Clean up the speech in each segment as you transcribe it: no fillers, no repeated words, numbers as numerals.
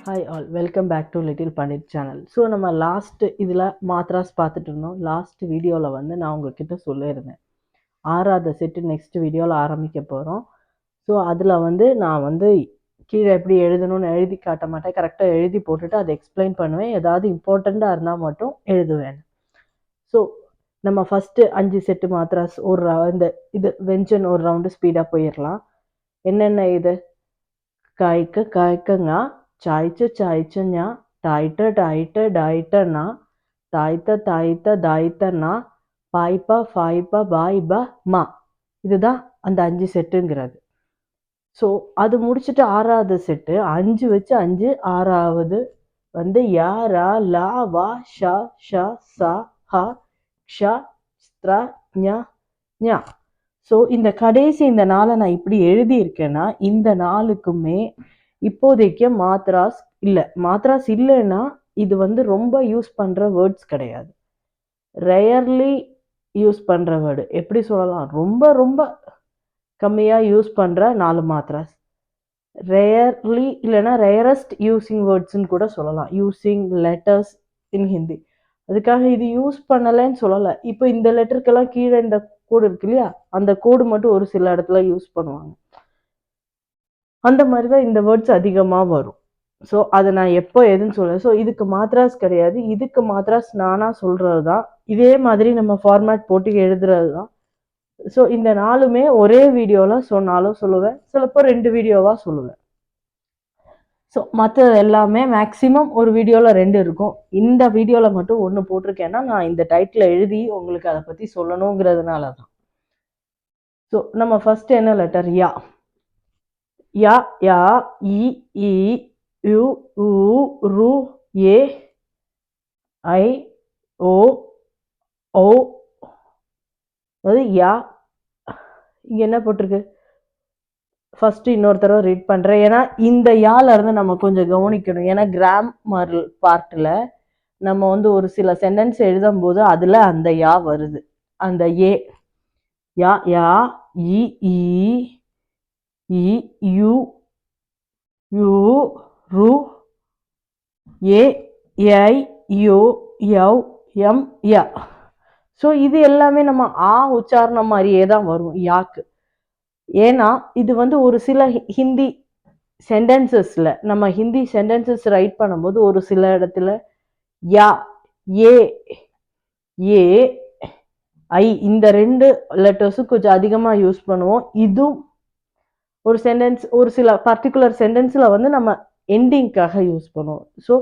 Hi all, welcome back to Little Pandit channel. So நம்ம last இதில் மாத்ராஸ் பார்த்துட்டு இருந்தோம். லாஸ்ட் வீடியோவில் வந்து நான் உங்ககிட்ட சொல்லியிருந்தேன், 6வது செட்டு நெக்ஸ்ட் வீடியோவில் ஆரம்பிக்க போகிறோம். ஸோ அதில் வந்து நான் வந்து கீழே எப்படி எழுதணும்னு எழுதி காட்ட மாட்டேன், கரெக்டாக எழுதி போட்டுட்டு அதை எக்ஸ்பிளைன் பண்ணுவேன். ஏதாவது இம்பார்ட்டண்ட்டாக இருந்தால் மட்டும் எழுதுவேன். ஸோ நம்ம ஃபஸ்ட்டு 5 செட்டு மாத்ராஸ் இந்த வெஞ்சன் ஒரு ரவுண்டு ஸ்பீடாக போயிடலாம். என்னென்ன இது? காய்க்க காய்க்கங்க, சாய்ச்ச சாய்ச்சஞா, டாய்ட்ட டாய்ட்ட டாய்ட்டனா, தாய்த்த தாய்த்த தாய்த்தனா, பாய்ப்பா ஃபாய்ப்பா பாய்பா மா. இதுதான் அந்த 5 செட்டுங்கிறது. ஸோ அது முடிச்சுட்டு 6வது செட்டு 5 வச்சு 5, 6வது வந்து யா ரா லா வா ஷா ஷா சா ஹா க்ஷா ஸ்த்ரா ஞா ஞா. ஸோ இந்த கடைசி இந்த நாளை நான் இப்படி எழுதியிருக்கேன்னா இந்த நாளுக்குமே இப்போதைக்கு மாத்ராஸ் இல்லைன்னா இது வந்து ரொம்ப யூஸ் பண்ணுற வேர்ட்ஸ் கிடையாது. ரேர்லி யூஸ் பண்ணுற வேர்டு எப்படி சொல்லலாம், ரொம்ப ரொம்ப கம்மியாக யூஸ் பண்ணுற 4 மாத்ராஸ். ரேர்லி இல்லைன்னா ரேரஸ்ட் யூஸிங் வேர்ட்ஸ்ன்னு கூட சொல்லலாம், யூஸிங் லெட்டர்ஸ் இன் ஹிந்தி. அதுக்காக இது யூஸ் பண்ணலைன்னு சொல்லலை. இப்போ இந்த லெட்டருக்கெல்லாம் கீழே இந்த கோடு இருக்கு இல்லையா, அந்த கோடு மட்டும் ஒரு சில இடத்துல யூஸ் பண்ணுவாங்க. அந்த மாதிரி தான் இந்த வேர்ட்ஸ் அதிகமாக வரும். ஸோ அதை நான் எப்போ எதுன்னு சொல்லுவேன். ஸோ இதுக்கு மாத்ராஸ் கிடையாது, இதுக்கு மாத்ராஸ் நானாக சொல்கிறது தான். இதே மாதிரி நம்ம ஃபார்மேட் போட்டு எழுதுறது தான். ஸோ இந்த நாளுமே ஒரே வீடியோவில் சொன்னாலும் சொல்லுவேன், சிலப்போ 2 வீடியோவாக சொல்லுவேன். ஸோ மற்ற எல்லாமே மேக்ஸிமம் ஒரு வீடியோவில் 2 இருக்கும். இந்த வீடியோவில் மட்டும் 1 போட்டிருக்கேன்னா நான் இந்த டைட்டில் எழுதி உங்களுக்கு அதை பற்றி சொல்லணுங்கிறதுனால தான். ஸோ நம்ம ஃபர்ஸ்ட் என்ன லெட்டர்? யா. யா யா இ இ யு உ ரு ஏ ஐ ஓ ஓ. அதாவது யா. இங்கே என்ன போட்டிருக்கு? ஃபஸ்ட்டு இன்னொரு தடவை ரீட் பண்ணுறேன், ஏன்னா இந்த யால இருந்து நம்ம கொஞ்சம் கவனிக்கணும். ஏன்னா கிராமர் பார்ட்டில் நம்ம வந்து ஒரு சில சென்டென்ஸ் எழுதும் போது அதில் அந்த யா வருது, அந்த ஏ. யா யா இ இ யு யு ரு ஏ ஐ யோ யவ் எம் யா. ஸோ இது எல்லாமே நம்ம ஆ உச்சாரணம் மாதிரியே தான் வரும் யாக்கு. ஏன்னா இது வந்து ஒரு சில ஹிந்தி சென்டென்சஸில் நம்ம ஹிந்தி சென்டென்சஸ் ரைட் பண்ணும்போது ஒரு சில இடத்துல யா ஏ ஏ ஐ இந்த 2 லெட்டர்ஸும் கொஞ்சம் அதிகமாக யூஸ் பண்ணுவோம். இதுவும் ஒரு சென்டென்ஸ், ஒரு சில பர்டிகுலர் சென்டென்ஸில் வந்து நம்ம எண்டிங்காக யூஸ் பண்ணுவோம். ஸோ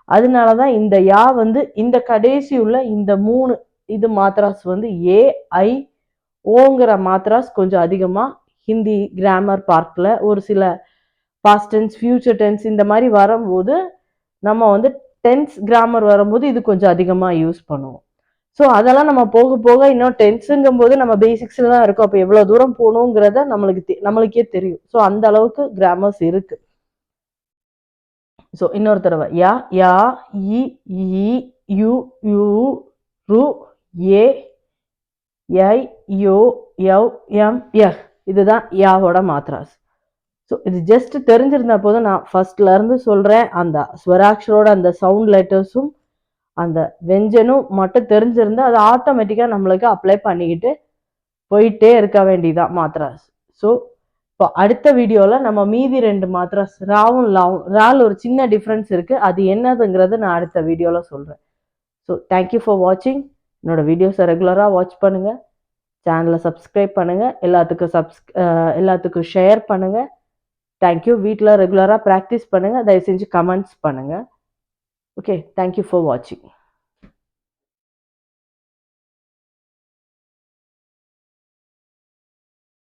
அதனால தான் இந்த யா வந்து இந்த கடைசி உள்ள இந்த 3 இது மாத்ராஸ் வந்து ஏ ஐ ஓங்கிற மாத்ராஸ் கொஞ்சம் அதிகமாக ஹிந்தி கிராமர் பார்ட்டில் ஒரு சில பாஸ்ட் டென்ஸ், ஃபியூச்சர் டென்ஸ் இந்த மாதிரி வரும்போது நம்ம வந்து டென்ஸ் கிராமர் வரும்போது இது கொஞ்சம் அதிகமாக யூஸ் பண்ணுவோம். ஸோ அதெல்லாம் நம்ம போக போக இன்னும் டென்ஸுங்கும் போது நம்ம பேசிக்ஸில் தான் இருக்கும். அப்போ எவ்வளோ தூரம் போகணுங்கிறத நம்மளுக்கே தெரியும். ஸோ அந்த அளவுக்கு கிராமர்ஸ் இருக்கு. ஸோ இன்னொரு தடவை யா யா இ யு யூ ரு ஏ ஐ யோ யவ் எம் ய. இதுதான் யாவோட மாத்ராஸ். ஸோ இது ஜஸ்ட் தெரிஞ்சிருந்தா போதும். நான் ஃபர்ஸ்ட்ல இருந்து சொல்றேன், அந்த ஸ்வராக்ஷரோட அந்த சவுண்ட் லெட்டர்ஸும் அந்த வெஞ்சனும் மட்டும் தெரிஞ்சிருந்தா அது ஆட்டோமேட்டிக்காக நம்மளுக்கு அப்ளை பண்ணிக்கிட்டு போயிட்டே இருக்க வேண்டியதான் மாத்ராஸ். ஸோ இப்போ அடுத்த வீடியோவில் நம்ம மீதி 2 மாத்ராஸ் ராவும் லாவும், ரால் ஒரு சின்ன டிஃப்ரென்ஸ் இருக்குது, அது என்னதுங்கிறது நான் அடுத்த வீடியோவில் சொல்கிறேன். ஸோ தேங்க்யூ ஃபார் வாட்சிங். என்னோட வீடியோஸை ரெகுலராக வாட்ச் பண்ணுங்கள், சேனலை சப்ஸ்கிரைப் பண்ணுங்கள், எல்லாத்துக்கும் ஷேர் பண்ணுங்கள். தேங்க்யூ. வீட்டில் ரெகுலராக ப்ராக்டிஸ் பண்ணுங்கள், தயவு செஞ்சு கமெண்ட்ஸ் பண்ணுங்கள். ஓகே, தேங்க்யூ ஃபார் வாட்சிங்.